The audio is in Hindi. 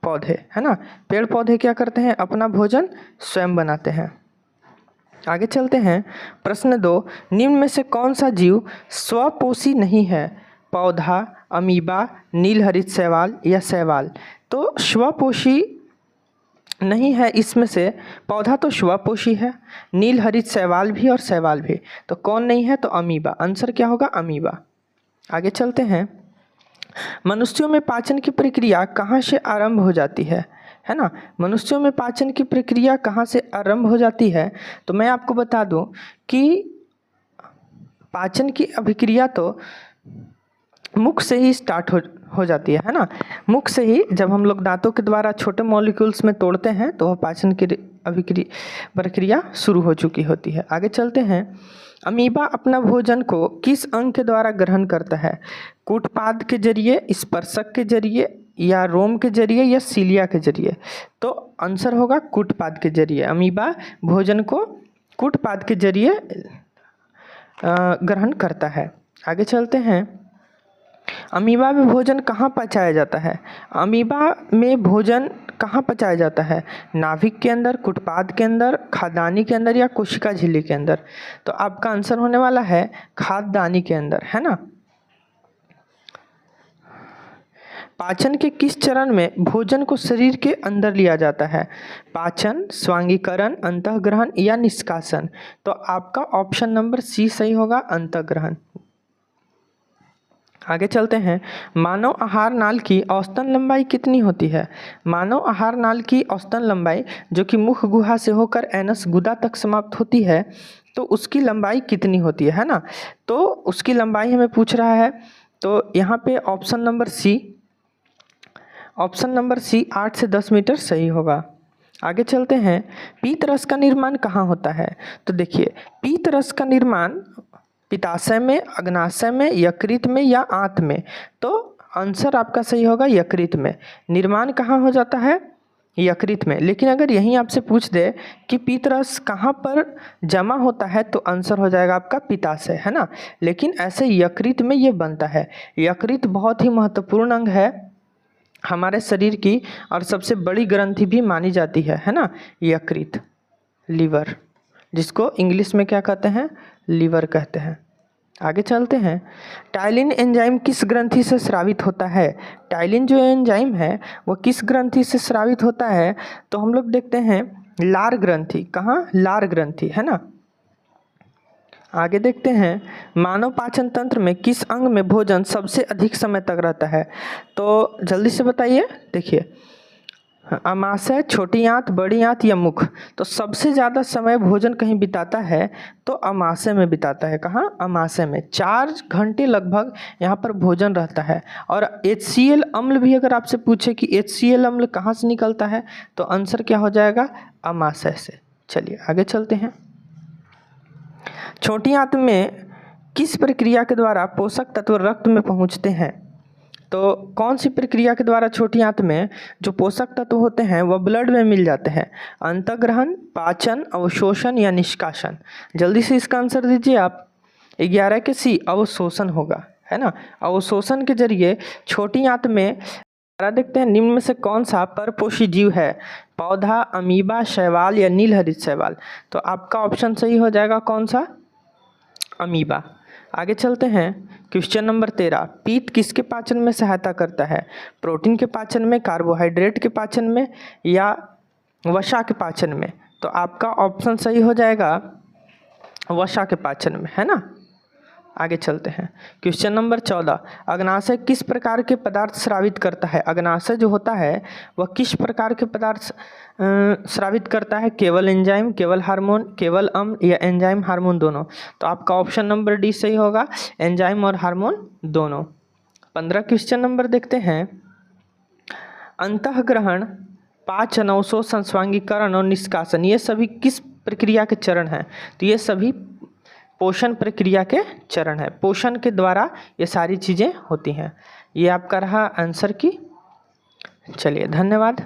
पौधे, है ना। पेड़ पौधे क्या करते हैं, अपना भोजन स्वयं बनाते हैं। आगे चलते हैं। प्रश्न 2, निम्न में से कौन सा जीव स्वपोषी नहीं है, पौधा, अमीबा, नीलहरित शैवाल या शैवाल। तो स्वपोषी नहीं है इसमें से, पौधा तो स्वपोषी है, नीलहरित शैवाल भी और शैवाल भी, तो कौन नहीं है, तो अमीबा। आंसर क्या होगा, अमीबा। आगे चलते हैं। मनुष्यों में पाचन की प्रक्रिया कहाँ से आरंभ हो जाती है ना। मनुष्यों में पाचन की प्रक्रिया कहाँ से आरंभ हो जाती है, तो मैं आपको बता दूं कि पाचन की अभिक्रिया तो मुख से ही स्टार्ट हो जाती है ना। मुख से ही जब हम लोग दांतों के द्वारा छोटे मॉलिक्यूल्स में तोड़ते हैं तो वह पाचन की प्रक्रिया शुरू हो चुकी होती है। आगे चलते हैं। अमीबा अपना भोजन को किस अंग के द्वारा ग्रहण करता है, कूटपाद के जरिए, स्पर्शक के जरिए या रोम के जरिए या सीलिया के जरिए। तो आंसर होगा कूटपाद के जरिए। अमीबा भोजन को कूटपाद के जरिए ग्रहण करता है। आगे चलते हैं। अमीबा में भोजन कहाँ पचाया जाता है, अमीबा में भोजन कहाँ पचाया जाता है, नाभिक के अंदर, कुटपाद के अंदर, खाद्यानी के अंदर या कोशिका झिल्ली के अंदर। तो आपका आंसर होने वाला है खाद्यानी के अंदर, है ना। पाचन के किस चरण में भोजन को शरीर के अंदर लिया जाता है, पाचन, स्वांगीकरण, अंतःग्रहण या निष्कासन। तो आपका ऑप्शन नंबर सी सही होगा, अंतःग्रहण। आगे चलते हैं। मानव आहार नाल की औसतन लंबाई कितनी होती है, मानव आहार नाल की औसतन लंबाई जो कि मुख गुहा से होकर एनस गुदा तक समाप्त होती है, तो उसकी लंबाई कितनी होती है ना। तो उसकी लंबाई हमें पूछ रहा है, तो यहाँ पे ऑप्शन नंबर सी 8 से 10 मीटर सही होगा। आगे चलते हैं। पीत रस का निर्माण कहाँ होता है, तो देखिए पीत रस का निर्माण पित्ताशय में, अग्नाशय में, यकृत में या आंत में। तो आंसर आपका सही होगा यकृत में। निर्माण कहाँ हो जाता है, यकृत में। लेकिन अगर यहीं आपसे पूछ दे कि पीतरस कहाँ पर जमा होता है, तो आंसर हो जाएगा आपका पित्ताशय, है ना। लेकिन ऐसे यकृत में ये बनता है। यकृत बहुत ही महत्वपूर्ण अंग है हमारे शरीर की और सबसे बड़ी ग्रंथि भी मानी जाती है ना, यकृत, लीवर, जिसको इंग्लिश में क्या कहते हैं, लीवर कहते हैं। आगे चलते हैं। टाइलिन एंजाइम किस ग्रंथि से स्रावित होता है, टाइलिन जो एंजाइम है वो किस ग्रंथि से स्रावित होता है, तो हम लोग देखते हैं लार ग्रंथि। कहाँ, लार ग्रंथि, है ना। आगे देखते हैं। मानव पाचन तंत्र में किस अंग में भोजन सबसे अधिक समय तक रहता है, तो जल्दी से बताइए। देखिए अमाशय, छोटी आंत, बड़ी आंत या मुख। तो सबसे ज़्यादा समय भोजन कहीं बिताता है तो अमाशय में बिताता है। कहाँ, अमाशय में 4 घंटे लगभग यहाँ पर भोजन रहता है। और HCl अम्ल भी अगर आपसे पूछे कि HCl अम्ल कहाँ से निकलता है, तो आंसर क्या हो जाएगा, अमाशय से। चलिए आगे चलते हैं। छोटी आंत में किस प्रक्रिया के द्वारा पोषक तत्व रक्त में पहुँचते हैं, तो कौन सी प्रक्रिया के द्वारा छोटी आंत में जो पोषक तत्व होते हैं वह ब्लड में मिल जाते हैं, अंतःग्रहण, पाचन, अवशोषण या निष्कासन। जल्दी से इसका आंसर दीजिए आप। 11 के सी अवशोषण होगा, है ना। अवशोषण के जरिए छोटी आंत में देखते हैं। निम्न में से कौन सा परपोषी जीव है, पौधा, अमीबा, शैवाल या नीलहरित शैवाल। तो आपका ऑप्शन सही हो जाएगा कौन सा, अमीबा। आगे चलते हैं। Question number 13। पीत किसके पाचन में सहायता करता है, प्रोटीन के पाचन में, कार्बोहाइड्रेट के पाचन में या वसा के पाचन में। तो आपका ऑप्शन सही हो जाएगा वसा के पाचन में, है ना। आगे चलते हैं। Question number 14। अग्नाशय किस प्रकार के पदार्थ स्रावित करता है, अग्नाशय जो होता है वह किस प्रकार के पदार्थ स्रावित करता है, केवल एंजाइम, केवल हार्मोन, केवल अम्ल या एंजाइम हार्मोन दोनों। तो आपका ऑप्शन नंबर डी सही होगा, एंजाइम और हार्मोन दोनों। 15 क्वेश्चन नंबर देखते हैं। अंतःग्रहण, पाचन, अवशोषण, स्वांगीकरण और निष्कासन ये सभी किस प्रक्रिया के चरण हैं, तो ये सभी पोषण प्रक्रिया के चरण है। पोषण के द्वारा ये सारी चीज़ें होती हैं। ये आपका रहा आंसर की। चलिए धन्यवाद।